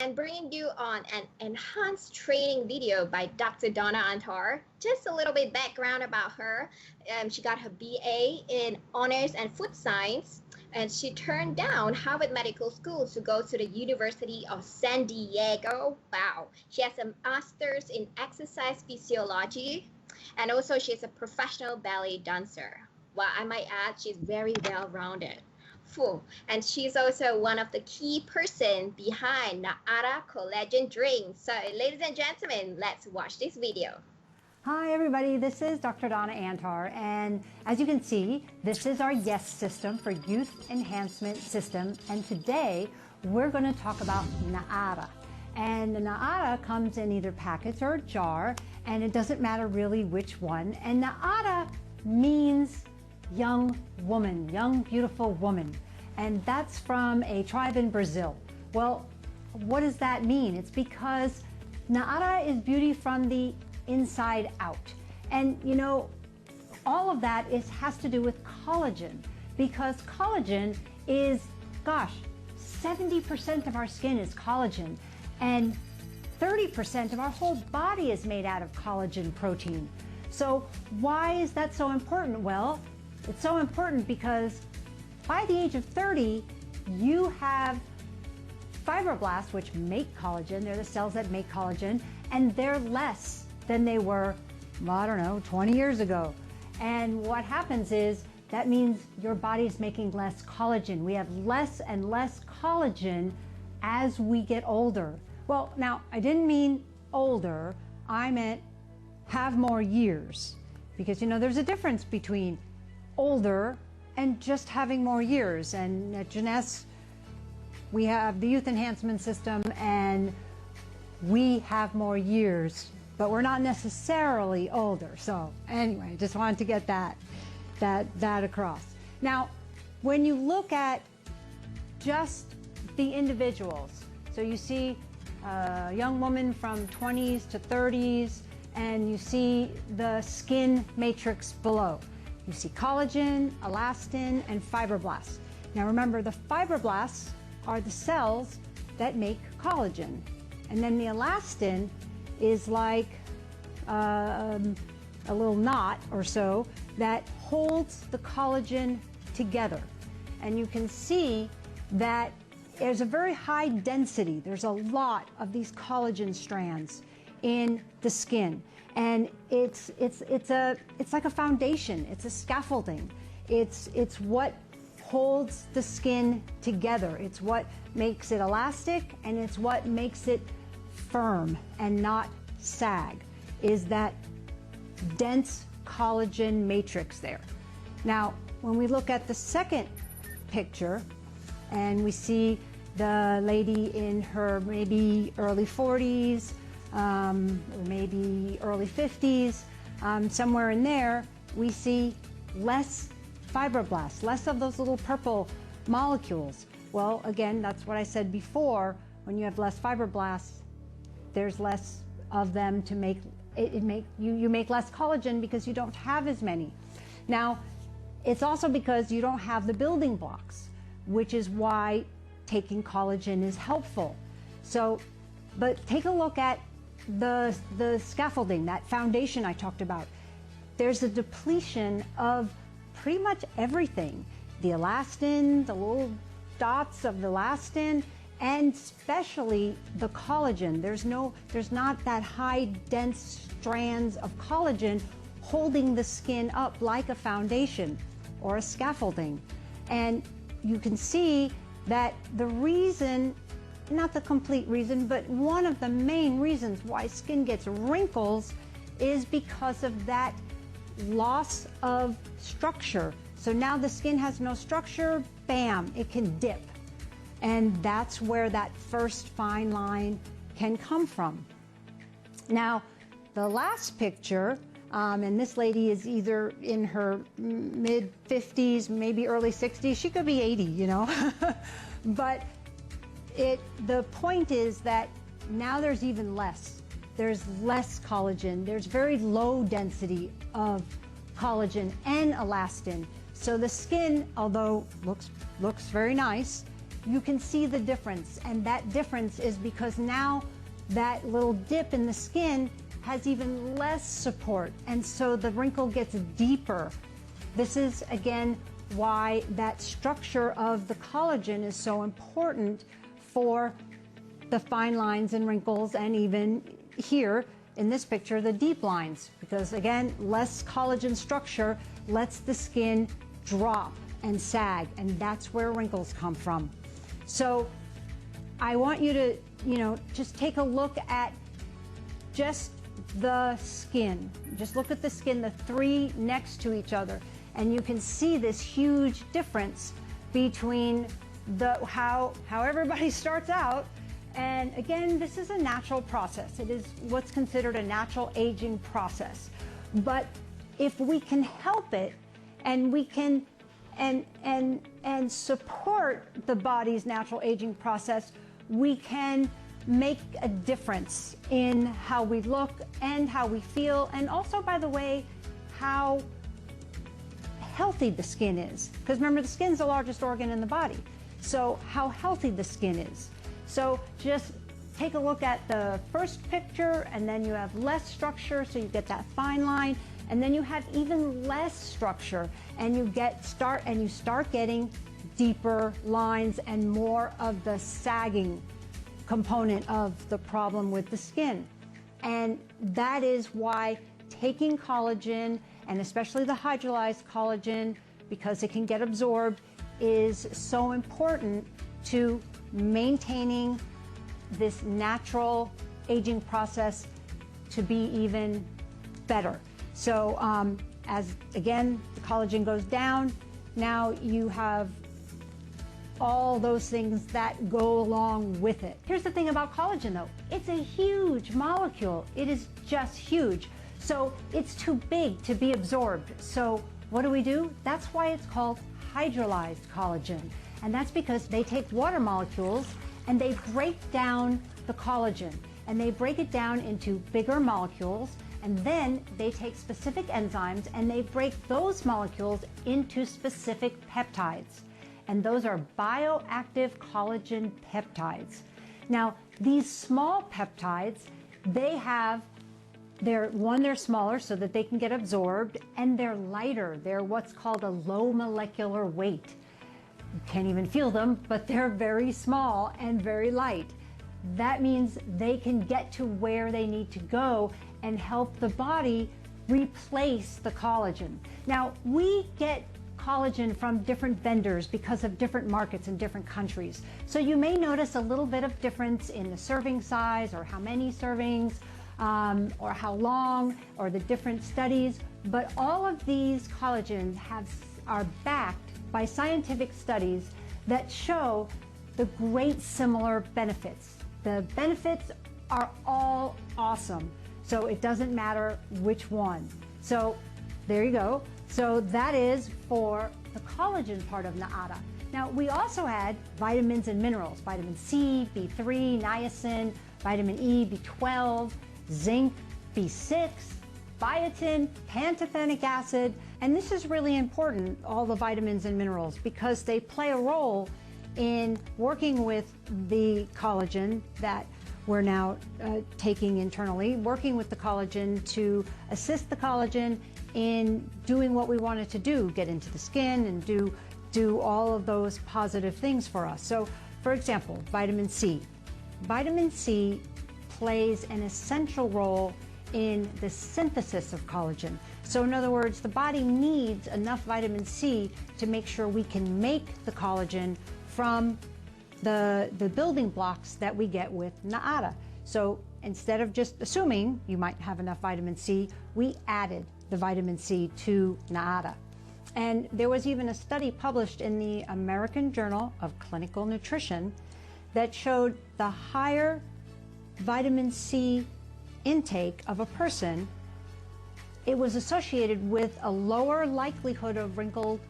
and bringing you on an enhanced training video by Dr. Donna Antarr. Just a little bit background about her. She got her BA in Honors and Food Science, and she turned down Harvard Medical School to go to the University of San Diego. Wow. She has a master's in exercise physiology, and also she's a professional ballet dancer. Well, I might add, she's very well-rounded. And she's also one of the key person behind Naara collagen drink. So ladies and gentlemen, let's watch this video. Hi everybody, this is Dr. Donna Antarr, and as you can see, this is our YES system for Youth Enhancement System, and today we're going to talk about Naara. And the Naara comes in either packets or a jar, and it doesn't matter really which one, and Naara means young woman, young beautiful woman, and that's from a tribe in Brazil. Well, what does that mean? It's because Naara is beauty from the inside out, and you know, all of that has to do with collagen, because collagen is, gosh, 70% of our skin is collagen, and 30% of our whole body is made out of collagen protein. So why is that so important? Well, it's so important because by the age of 30, you have fibroblasts, which make collagen. They're the cells that make collagen, and they're less than they were, I don't know, 20 years ago. And what happens is that means your body's making less collagen. We have less and less collagen as we get older. Well, now, I didn't mean older, I meant have more years. Because, you know, there's a difference between older and just having more years. And at Jeunesse, we have the Youth Enhancement System, and we have more years, but we're not necessarily older. So anyway, just wanted to get that across. Now, when you look at just the individuals, so you see a young woman from 20s to 30s, and you see the skin matrix below. You see collagen, elastin, and fibroblasts. Now remember, the fibroblasts are the cells that make collagen. And then the elastin is like a little knot or so that holds the collagen together. And you can see that there's a very high density. There's a lot of these collagen strands in the skin. And it's like a foundation. It's a scaffolding. It's what holds the skin together. It's what makes it elastic, and it's what makes it firm and not sag, is that dense collagen matrix there. Now, when we look at the second picture, and we see the lady in her maybe early 40s, or maybe early 50s, somewhere in there, we see less fibroblasts, less of those little purple molecules. Well, again, that's what I said before. When you have less fibroblasts, there's less of them to make you make less collagen because you don't have as many. Now, it's also because you don't have the building blocks, which is why taking collagen is helpful. So, but take a look at the scaffolding, that foundation I talked about. There's a depletion of pretty much everything. The elastin, the little dots of the elastin, and especially the collagen. There's not that high dense strands of collagen holding the skin up like a foundation or a scaffolding. And you can see that the reason, not the complete reason, but one of the main reasons why skin gets wrinkles is because of that loss of structure. So now the skin has no structure, bam, it can dip. And that's where that first fine line can come from. Now, the last picture, and this lady is either in her mid-50s, maybe early 60s, she could be 80, you know. But the point is that now there's even less. There's less collagen. There's very low density of collagen and elastin. So the skin, although looks very nice, you can see the difference, and that difference is because now that little dip in the skin has even less support, and so the wrinkle gets deeper. This is, again, why that structure of the collagen is so important for the fine lines and wrinkles, and even here in this picture, the deep lines, because again, less collagen structure lets the skin drop and sag, and that's where wrinkles come from. So I want you to, just take a look at just the skin. Just look at the skin, the three next to each other, and you can see this huge difference between how everybody starts out. And again, this is a natural process. It is what's considered a natural aging process. But if we can help it, and we can and support the body's natural aging process, we can make a difference in how we look and how we feel, and also, by the way, how healthy the skin is. Because remember, the skin's the largest organ in the body. So how healthy the skin is. So just take a look at the first picture, and then you have less structure, so you get that fine line, and then you have even less structure, and you start getting deeper lines and more of the sagging component of the problem with the skin. And that is why taking collagen, and especially the hydrolyzed collagen, because it can get absorbed, is so important to maintaining this natural aging process to be even better. So as again, the collagen goes down, now you have all those things that go along with it. Here's the thing about collagen though, it's a huge molecule. It is just huge. So it's too big to be absorbed. So what do? That's why it's called hydrolyzed collagen. And that's because they take water molecules and they break down the collagen, and they break it down into bigger molecules, and then they take specific enzymes and they break those molecules into specific peptides. And those are bioactive collagen peptides. Now, these small peptides, they're smaller so that they can get absorbed, and they're lighter. They're what's called a low molecular weight. You can't even feel them, but they're very small and very light. That means they can get to where they need to go and help the body replace the collagen. Now, we get collagen from different vendors because of different markets in different countries. So you may notice a little bit of difference in the serving size, or how many servings, or how long, or the different studies. But all of these collagens are backed by scientific studies that show the great similar benefits. The benefits are all awesome, so it doesn't matter which one. So there you go. So that is for the collagen part of Naara. Now, we also had vitamins and minerals: vitamin C, B3, niacin, vitamin E, B12, zinc, B6, biotin, pantothenic acid. And this is really important, all the vitamins and minerals, because they play a role in working with the collagen that we're now taking internally, working with the collagen to assist the collagen in doing what we want it to do, get into the skin and do all of those positive things for us. So, for example, vitamin C. Vitamin C plays an essential role in the synthesis of collagen. So in other words, the body needs enough vitamin C to make sure we can make the collagen from the building blocks that we get with Naara. So instead of just assuming you might have enough vitamin C, we added the vitamin C to Naara. And there was even a study published in the American Journal of Clinical Nutrition that showed the higher vitamin C intake of a person, it was associated with a lower likelihood of wrinkled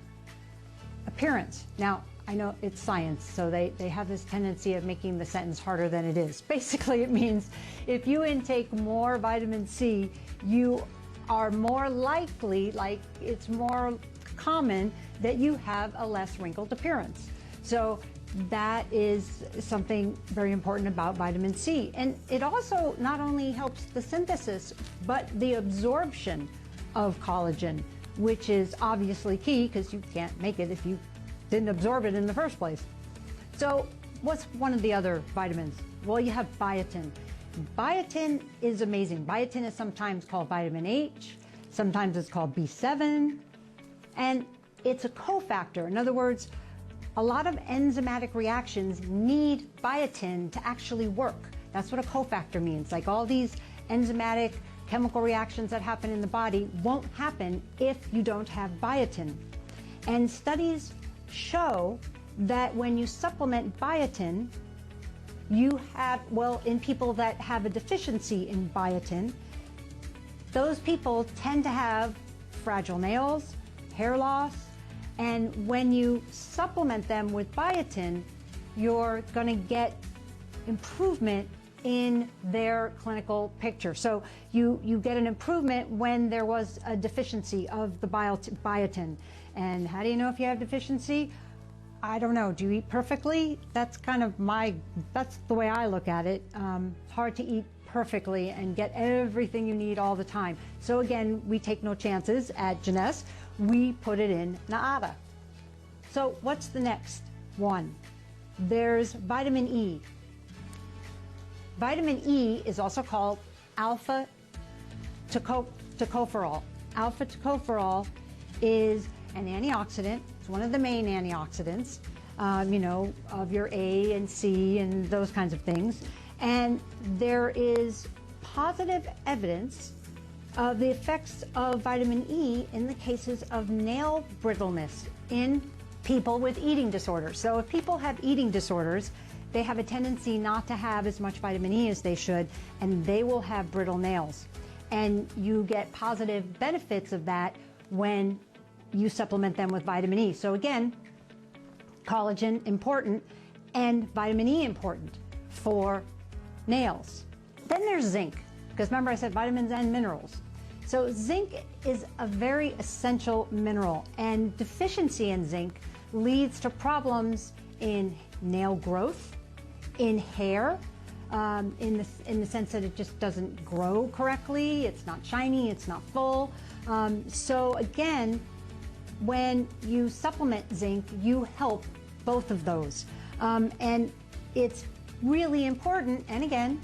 appearance. Now, I know it's science, so they have this tendency of making the sentence harder than it is. Basically, it means if you intake more vitamin C, you are more likely, like it's more common, that you have a less wrinkled appearance. So that is something very important about vitamin C. And it also not only helps the synthesis, but the absorption of collagen, which is obviously key because you can't make it if you didn't absorb it in the first place. So what's one of the other vitamins? Well, you have biotin. Biotin is amazing. Biotin is sometimes called vitamin H, sometimes it's called B7, and it's a cofactor. In other words, a lot of enzymatic reactions need biotin to actually work. That's what a cofactor means. Like all these enzymatic chemical reactions that happen in the body won't happen if you don't have biotin. And studies show that when you supplement biotin, you have, well, in people that have a deficiency in biotin, those people tend to have fragile nails, hair loss, and when you supplement them with biotin, you're going to get improvement in their clinical picture. So you get an improvement when there was a deficiency of the biotin. And how do you know if you have deficiency? I don't know. Do you eat perfectly? That's kind of that's the way I look at it. It's hard to eat perfectly and get everything you need all the time. So again, we take no chances at Jeunesse. We put it in Naara. So what's the next one? There's vitamin E. Vitamin E is also called alpha tocopherol. Alpha tocopherol is an antioxidant. It's one of the main antioxidants, you know, of your A and C and those kinds of things. And there is positive evidence of the effects of vitamin E in the cases of nail brittleness in people with eating disorders. So if people have eating disorders, they have a tendency not to have as much vitamin E as they should, and they will have brittle nails. And you get positive benefits of that when you supplement them with vitamin E. So again, collagen important and vitamin E important for nails. Then there's zinc, because remember I said vitamins and minerals. So zinc is a very essential mineral, and deficiency in zinc leads to problems in nail growth, in hair, in the sense that it just doesn't grow correctly, it's not shiny, it's not full. So again, when you supplement zinc, you help both of those. And it's really important, and again,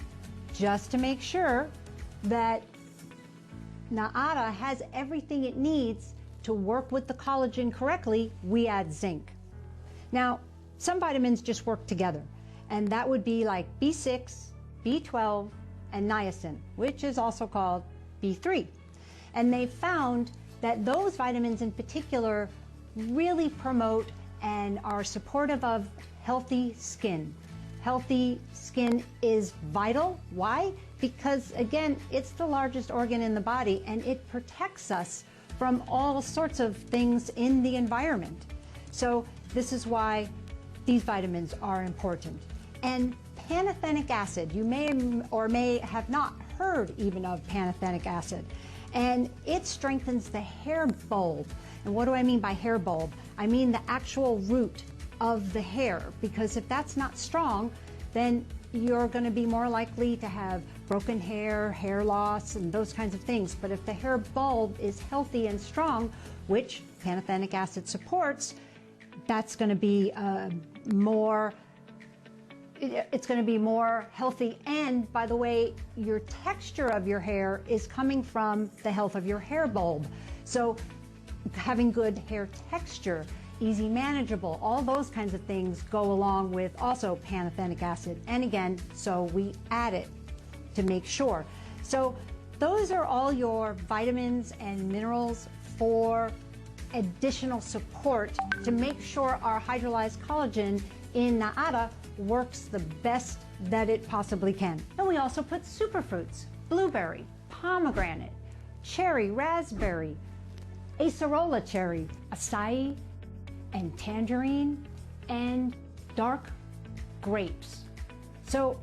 just to make sure that Naara has everything it needs to work with the collagen correctly, we add zinc. Now, some vitamins just work together, and that would be like B6, B12, and niacin, which is also called B3. And they found that those vitamins in particular really promote and are supportive of healthy skin. Healthy skin is vital. Why? Because again, it's the largest organ in the body and it protects us from all sorts of things in the environment. So this is why these vitamins are important. And pantothenic acid, you may or may have not heard even of pantothenic acid. And it strengthens the hair bulb. And what do I mean by hair bulb? I mean the actual root of the hair, because if that's not strong, then you're going to be more likely to have broken hair, hair loss, and those kinds of things. But if the hair bulb is healthy and strong, which pantothenic acid supports, that's going to be it's going to be more healthy. And by the way, your texture of your hair is coming from the health of your hair bulb. So having good hair texture, easy manageable, all those kinds of things go along with also pantothenic acid. And again, so we add it to make sure. So those are all your vitamins and minerals for additional support to make sure our hydrolyzed collagen in Naara works the best that it possibly can. And we also put superfruits, blueberry, pomegranate, cherry, raspberry, acerola cherry, acai, and tangerine, and dark grapes. So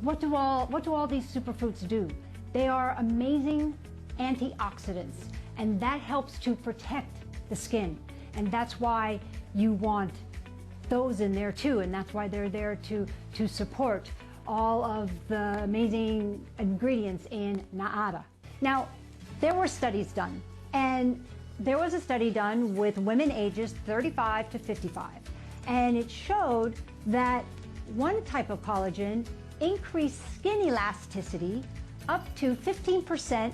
what do all these superfruits do? They are amazing antioxidants, and that helps to protect the skin. And that's why you want those in there too, and that's why they're there to support all of the amazing ingredients in Naara. Now, there were studies done, and there was a study done with women ages 35 to 55, and it showed that one type of collagen increased skin elasticity up to 15%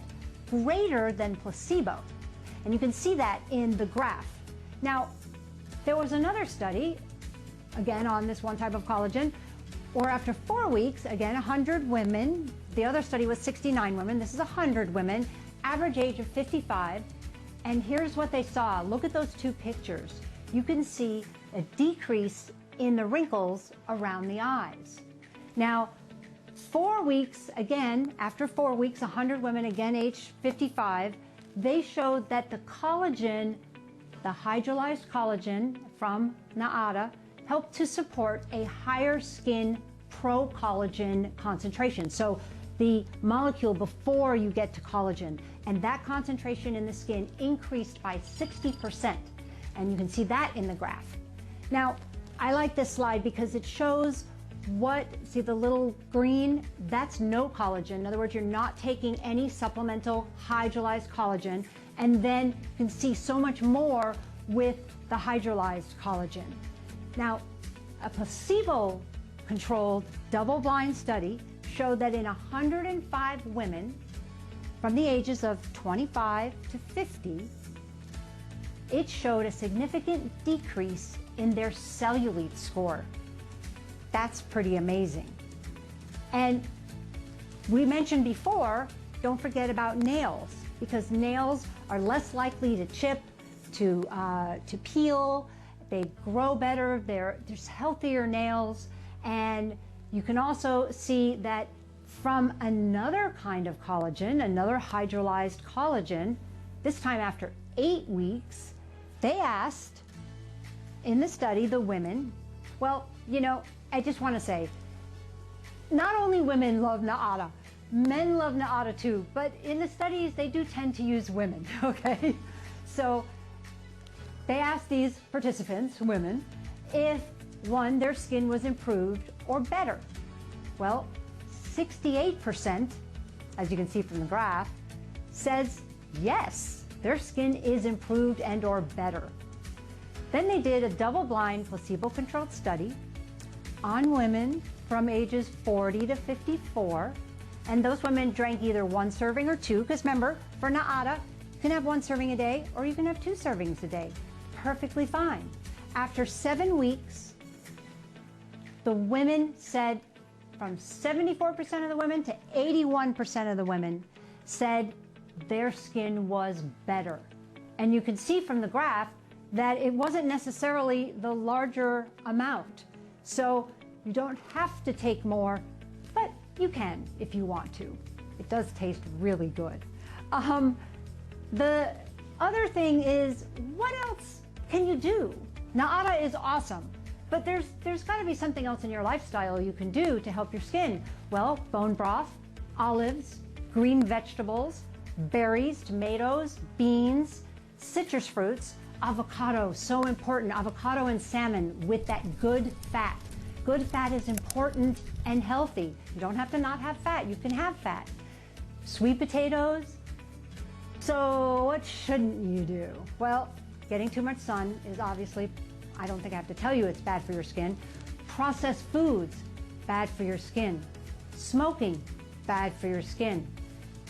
greater than placebo. And you can see that in the graph. Now, there was another study, again on this one type of collagen, where after 4 weeks, again 100 women, the other study was 69 women, this is 100 women, average age of 55, and here's what they saw. Look at those two pictures. You can see a decrease in the wrinkles around the eyes. Now, 4 weeks, again, after 4 weeks, 100 women, again age 55, they showed that the collagen, the hydrolyzed collagen from Naara, helped to support a higher skin pro-collagen concentration. So the molecule before you get to collagen, and that concentration in the skin increased by 60%. And you can see that in the graph. Now, I like this slide because it shows see the little green, that's no collagen. In other words, you're not taking any supplemental hydrolyzed collagen, and then you can see so much more with the hydrolyzed collagen. Now, a placebo-controlled double-blind study showed that in 105 women from the ages of 25 to 50, it showed a significant decrease in their cellulite score. That's pretty amazing. And we mentioned before, don't forget about nails, because nails are less likely to chip, to peel, they grow better, there's healthier nails, and you can also see that from another kind of collagen, another hydrolyzed collagen, this time after 8 weeks, they asked in the study, the women, well, you know, I just want to say, not only women love Naara, men love Naara too, but in the studies, they do tend to use women, okay? So they asked these participants, women, if one, their skin was improved or better. Well, 68%, as you can see from the graph, says yes, their skin is improved and or better. Then they did a double-blind placebo-controlled study on women from ages 40 to 54, and those women drank either 1 serving or 2, because remember, for Naara, you can have 1 serving a day or you can have 2 servings a day. Perfectly fine. After 7 weeks, the women said, from 74% of the women to 81% of the women said their skin was better. And you can see from the graph that it wasn't necessarily the larger amount. So you don't have to take more, but you can if you want to. It does taste really good. The other thing is, what else can you do? Naara is awesome, but there's got to be something else in your lifestyle you can do to help your skin. Well, bone broth, olives, green vegetables, berries, tomatoes, beans, citrus fruits, avocado, so important. Avocado and salmon with that good fat. Good fat is important and healthy. You don't have to not have fat. You can have fat. Sweet potatoes. So what shouldn't you do? Well, getting too much sun is obviously, I don't think I have to tell you it's bad for your skin. Processed foods, bad for your skin. Smoking, bad for your skin.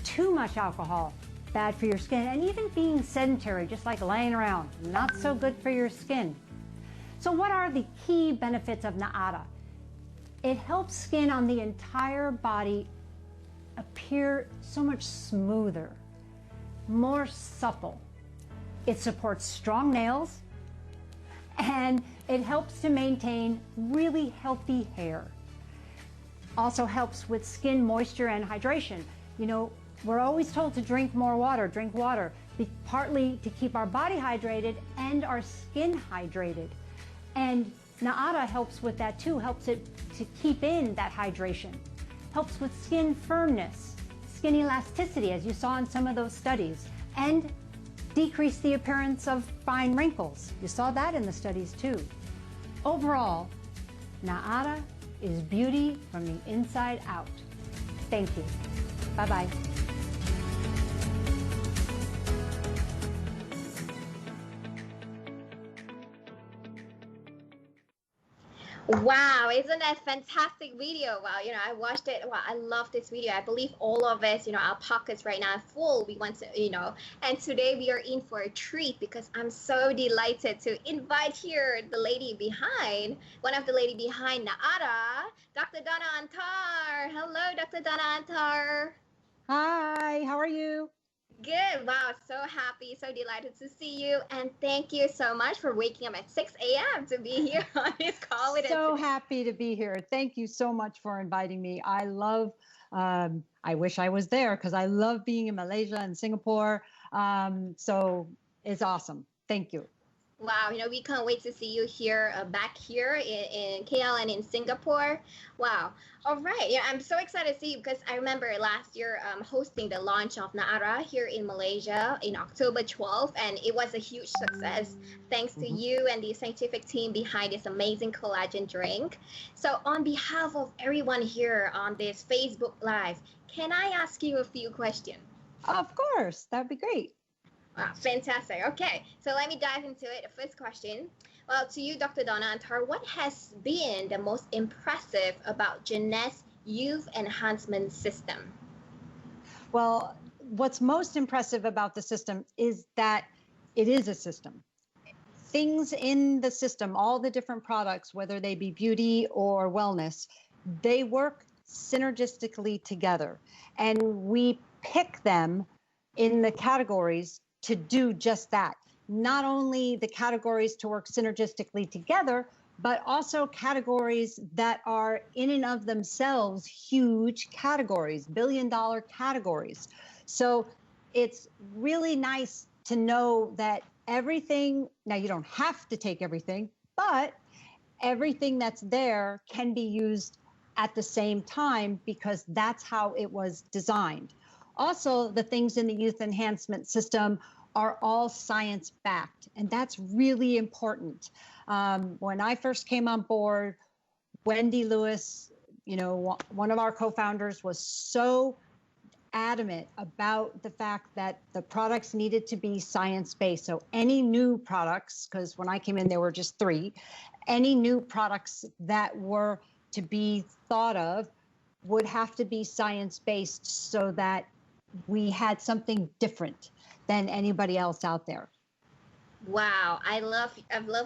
Too much alcohol, bad for your skin. And even being sedentary, just like laying around, not so good for your skin. So what are the key benefits of Naara? It helps skin on the entire body appear so much smoother, more supple. It supports strong nails, and it helps to maintain really healthy hair. Also helps with skin moisture and hydration. You know, we're always told to drink more water, partly to keep our body hydrated and our skin hydrated. And Naara helps with that too, helps it to keep in that hydration. Helps with skin firmness, skin elasticity, as you saw in some of those studies, and decrease the appearance of fine wrinkles. You saw that in the studies too. Overall, Naara is beauty from the inside out. Thank you. Bye-bye. Wow, isn't that fantastic video? Wow, I watched it. Wow, I love this video. I believe all of us, our pockets right now are full. We want to, and today we are in for a treat because I'm so delighted to invite here the lady behind, one of the lady behind Naara, Dr. Donna Antarr. Hello, Dr. Donna Antarr. Hi, how are you? Good. Wow. So happy. So delighted to see you. And thank you so much for waking up at 6 a.m. to be here on this call with us. So happy to be here. Thank you so much for inviting me. I love, I wish I was there because I love being in Malaysia and Singapore. So it's awesome. Thank you. Wow, we can't wait to see you here, back here in KL and in Singapore. Wow. All right. Yeah, I'm so excited to see you because I remember last year hosting the launch of Naara here in Malaysia in October 12th, and it was a huge success thanks to you and the scientific team behind this amazing collagen drink. So on behalf of everyone here on this Facebook Live, can I ask you a few questions? Of course, that'd be great. Wow, fantastic. Okay, so let me dive into it. The first question. Well, to you, Dr. Donna Antarr, what has been the most impressive about Jeunesse Youth Enhancement System? Well, what's most impressive about the system is that it is a system. Things in the system, all the different products, whether they be beauty or wellness, they work synergistically together. And we pick them in the categories to do just that. Not only the categories to work synergistically together, but also categories that are in and of themselves huge categories, billion-dollar categories. So it's really nice to know that everything, now you don't have to take everything, but everything that's there can be used at the same time because that's how it was designed. Also, the things in the youth enhancement system are all science-backed, and that's really important. When I first came on board, Wendy Lewis, one of our co-founders, was so adamant about the fact that the products needed to be science-based. So any new products, because when I came in, there were just 3, any new products that were to be thought of would have to be science-based so that we had something different than anybody else out there. Wow, I love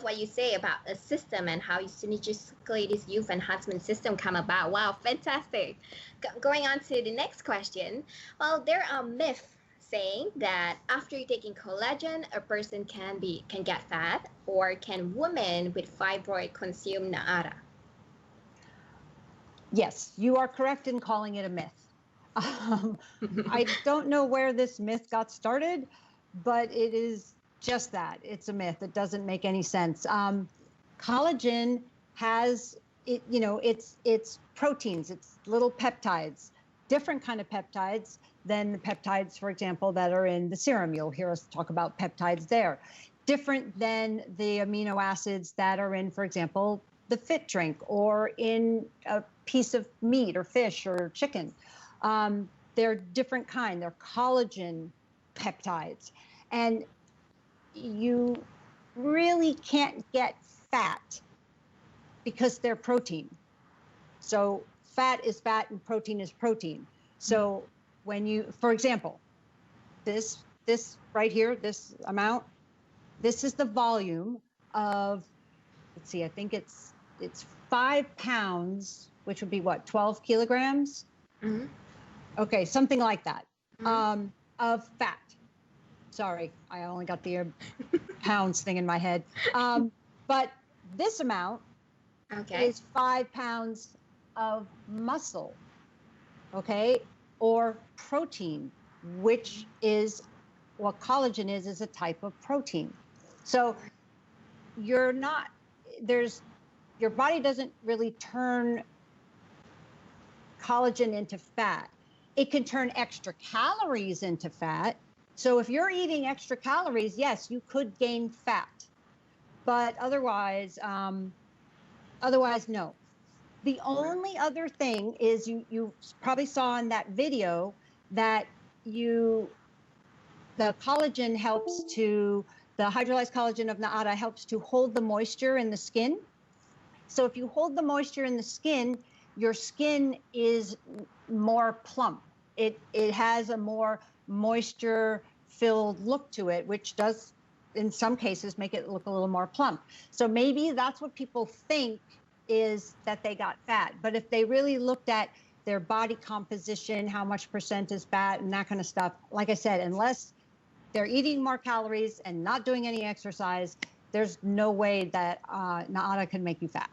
what you say about a system and how synergistically this youth enhancement system come about. Wow, fantastic. Going on to the next question. Well, there are myths saying that after taking collagen, a person can get fat, or can women with fibroid consume Naara? Yes, you are correct in calling it a myth. I don't know where this myth got started, but it is just that. It's a myth. It doesn't make any sense. Collagen has it's proteins, it's little peptides, different kind of peptides than the peptides, for example, that are in the serum. You'll hear us talk about peptides there. Different than the amino acids that are in, for example, the fit drink or in a piece of meat or fish or chicken. They're different kind. They're collagen peptides. And you really can't get fat because they're protein. So fat is fat and protein is protein. So when you, for example, this right here, this amount, this is the volume of, let's see, I think it's 5 pounds, which would be what, 12 kilograms? Mm-hmm. Okay, something like that, of fat. Sorry, I only got the pounds thing in my head. But this amount is 5 pounds of muscle, okay, or protein, which is what collagen is a type of protein. So your body doesn't really turn collagen into fat. It can turn extra calories into fat. So if you're eating extra calories, yes, you could gain fat. But otherwise, Otherwise, no. The only other thing is you probably saw in that video that the collagen helps to, the hydrolyzed collagen of Naara helps to hold the moisture in the skin. So if you hold the moisture in the skin, your skin is more plump. It has a more moisture filled look to it, which does in some cases make it look a little more plump. So maybe that's what people think, is that they got fat. But if they really looked at their body composition, how much percent is fat and that kind of stuff, like I said, unless they're eating more calories and not doing any exercise, there's no way that Naara can make you fat.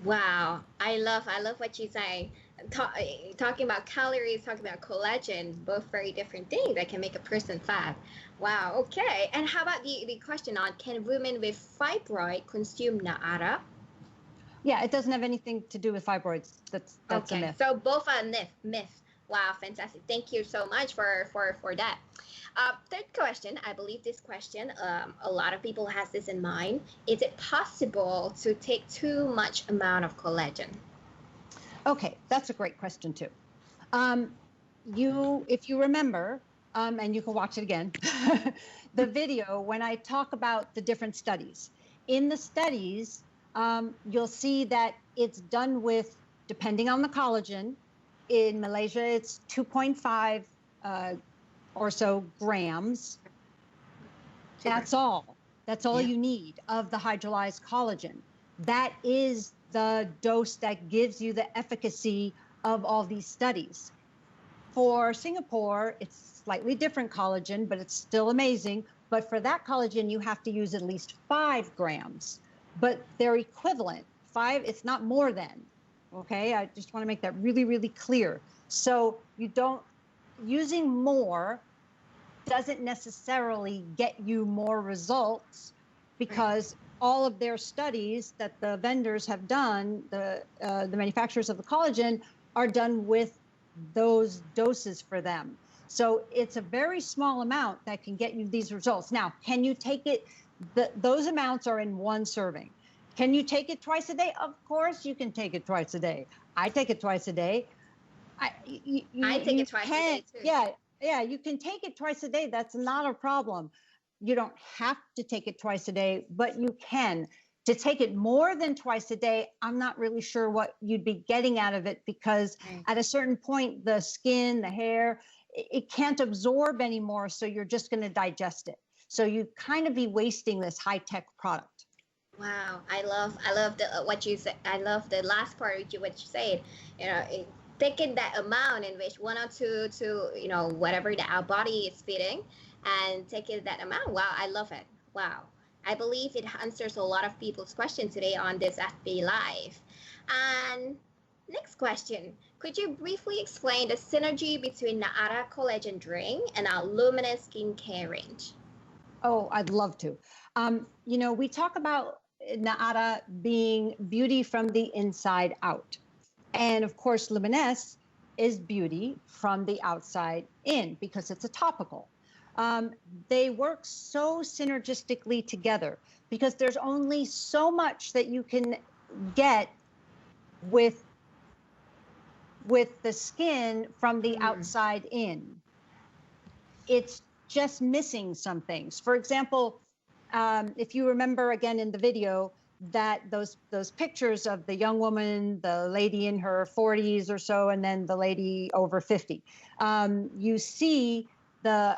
Wow, I love what you say. Talking about calories, talking about collagen, both very different things that can make a person fat. Wow, okay. And how about the question on, can women with fibroid consume Naara? Yeah, it doesn't have anything to do with fibroids. That's okay. A myth. So both are myth. Wow, fantastic. Thank you so much for that. Third question, I believe this question, a lot of people has this in mind. Is it possible to take too much amount of collagen? Okay, that's a great question too. If you remember, and you can watch it again, the video when I talk about the different studies. In the studies, you'll see that it's done with, depending on the collagen, in Malaysia, it's 2.5 or so grams. That's all. That's all you need of the hydrolyzed collagen. That is the dose that gives you the efficacy of all these studies. For Singapore, it's slightly different collagen, but it's still amazing. But for that collagen, you have to use at least 5 grams. But they're equivalent. 5, it's not more than. Okay, I just want to make that really, really clear. So using more doesn't necessarily get you more results, because all of their studies that the vendors have done, the manufacturers of the collagen, are done with those doses for them. So it's a very small amount that can get you these results. Now, can you take it? Those amounts are in one serving. Can you take it twice a day? Of course you can take it twice a day. I take it twice a day. I take it twice a day too. Yeah, you can take it twice a day. That's not a problem. You don't have to take it twice a day, but you can. To take it more than twice a day, I'm not really sure what you'd be getting out of it, because at a certain point, the skin, the hair, it can't absorb anymore. So you're just going to digest it. So you kind of be wasting this high-tech product. Wow, I love what you said. I love the last part of what you said. You know, taking that amount in which 1 or 2 to whatever that our body is feeding, and taking that amount. Wow, I love it. Wow, I believe it answers a lot of people's questions today on this FB Live. And next question, could you briefly explain the synergy between Naara collagen drink and our luminous skincare range? Oh, I'd love to. We talk about Naara being beauty from the inside out. And of course, Luminous is beauty from the outside in, because it's a topical. They work so synergistically together, because there's only so much that you can get with the skin from the outside in. It's just missing some things. For example, if you remember again in the video, that those pictures of the young woman, the lady in her 40s or so, and then the lady over 50, you see the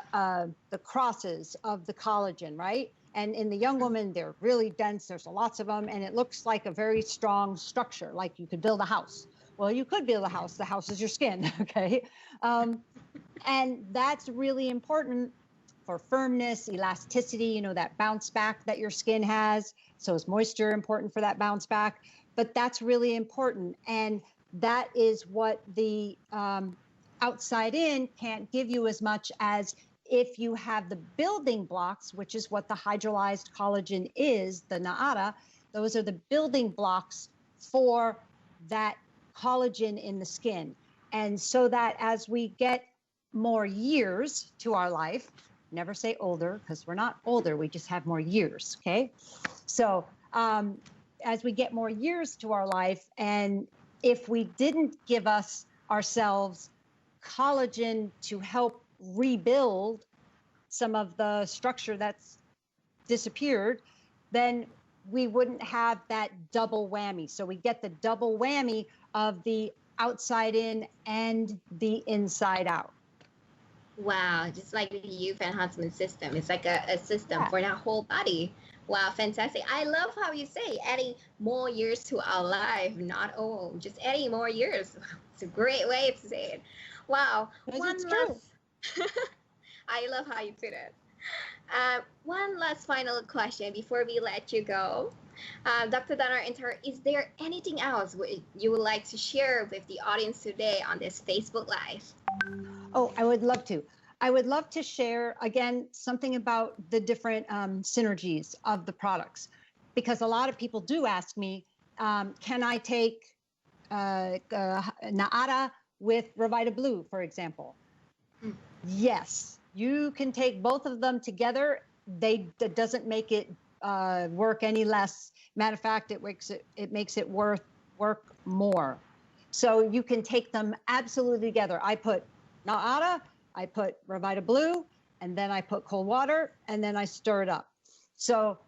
crosses of the collagen, right? And in the young woman, they're really dense. There's lots of them, and it looks like a very strong structure, like you could build a house. Well, you could build a house. The house is your skin, okay? And that's really important for firmness, elasticity, that bounce back that your skin has. So is moisture important for that bounce back? But that's really important. And that is what the outside in can't give you as much as if you have the building blocks, which is what the hydrolyzed collagen is, the Naara. Those are the building blocks for that collagen in the skin. And so that as we get more years to our life, never say older, because we're not older, we just have more years, okay? So as we get more years to our life, and if we didn't give ourselves collagen to help rebuild some of the structure that's disappeared, then we wouldn't have that double whammy. So we get the double whammy of the outside in and the inside out. Wow, just like the youth enhancement system. It's like a system for that whole body. Wow, fantastic. I love how you say adding more years to our life, not old, just adding more years. It's a great way to say it. Wow. It's true. I love how you put it. One last final question before we let you go. Dr. Donna, is there anything else you would like to share with the audience today on this Facebook Live? Oh, I would love to. I would love to share, again, something about the different synergies of the products, because a lot of people do ask me, can I take Naara with Revita Blue, for example? Yes, you can take both of them together. That doesn't make it work any less. Matter of fact, it makes it work more. So you can take them absolutely together. I put Naara, I put Revita Blue, and then I put cold water, and then I stir it up. So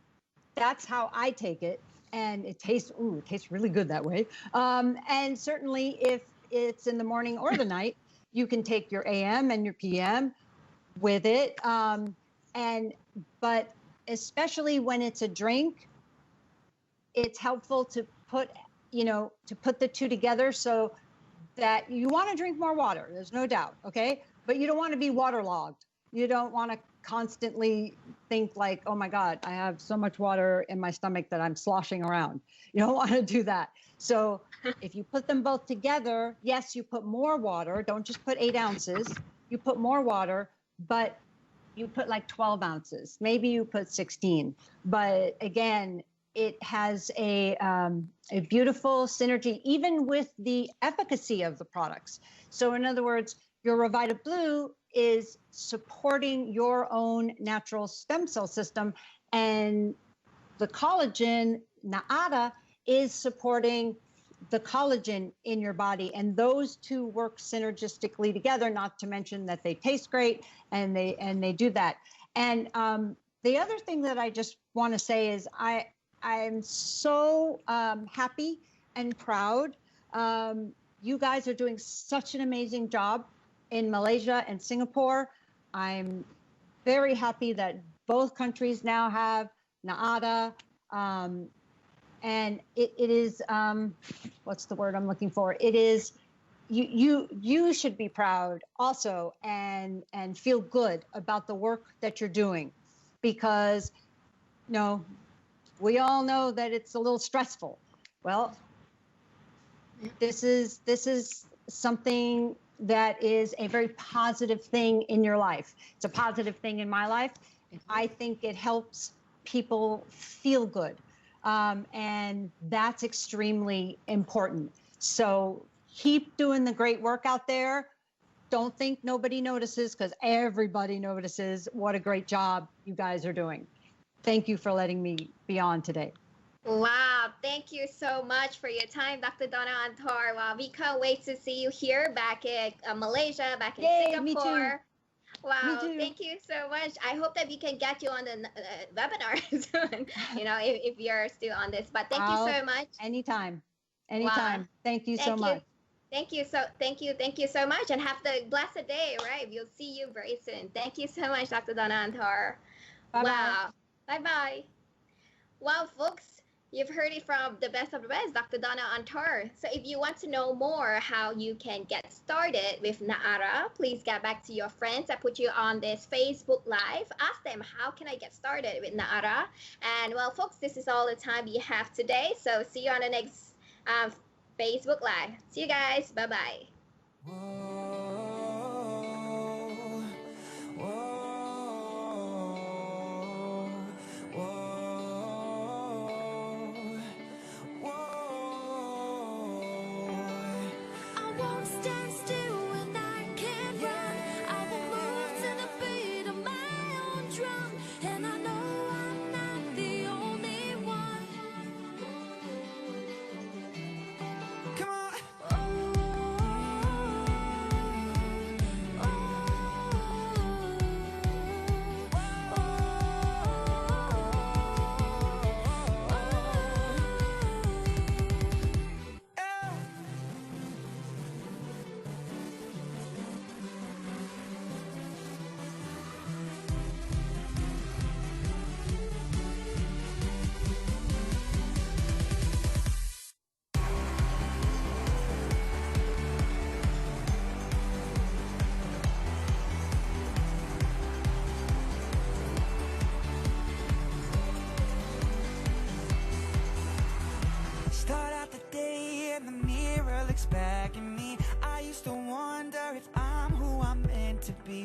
that's how I take it, and it tastes really good that way. And certainly, if it's in the morning or the night, you can take your AM and your PM with it. But especially when it's a drink, it's helpful to put the two together so that you want to drink more water. There's no doubt. Okay. But you don't want to be waterlogged. You don't want to constantly think like, oh my God, I have so much water in my stomach that I'm sloshing around. You don't want to do that. So if you put them both together, yes, you put more water. Don't just put 8 ounces. You put more water, but you put like 12 ounces. Maybe you put 16. But again, it has a beautiful synergy, even with the efficacy of the products. So in other words, your Revita Blue is supporting your own natural stem cell system, and the collagen, Naara, is supporting the collagen in your body, and those two work synergistically together, not to mention that they taste great, and they do that. And the other thing that I just want to say is I'm so happy and proud. You guys are doing such an amazing job in Malaysia and Singapore. I'm very happy that both countries now have Naara. And it is, what's the word I'm looking for? It is, you should be proud also and feel good about the work that you're doing, because, we all know that it's a little stressful. Well, this is something that is a very positive thing in your life. It's a positive thing in my life. I think it helps people feel good. And that's extremely important. So keep doing the great work out there. Don't think nobody notices, because everybody notices what a great job you guys are doing. Thank you for letting me be on today. Wow, thank you so much for your time, Dr. Donna Antarr. Wow, we can't wait to see you here back in Malaysia, back in Singapore. Me too. Wow, thank you so much. I hope that we can get you on the webinar soon, if you're still on this. But thank you so much. Anytime. Wow. Thank you so much. Thank you so much, and have the blessed day, right? We'll see you very soon. Thank you so much, Dr. Donna Antarr. Wow. Bye-bye. Wow, folks. You've heard it from the best of the best, Dr. Donna Antarr. So if you want to know more how you can get started with Naara, please get back to your friends. I put you on this Facebook Live. Ask them, how can I get started with Naara? And well, folks, this is all the time we have today. So see you on the next Facebook Live. See you guys. Bye-bye. expecting me. I used to wonder if I'm who I'm meant to be.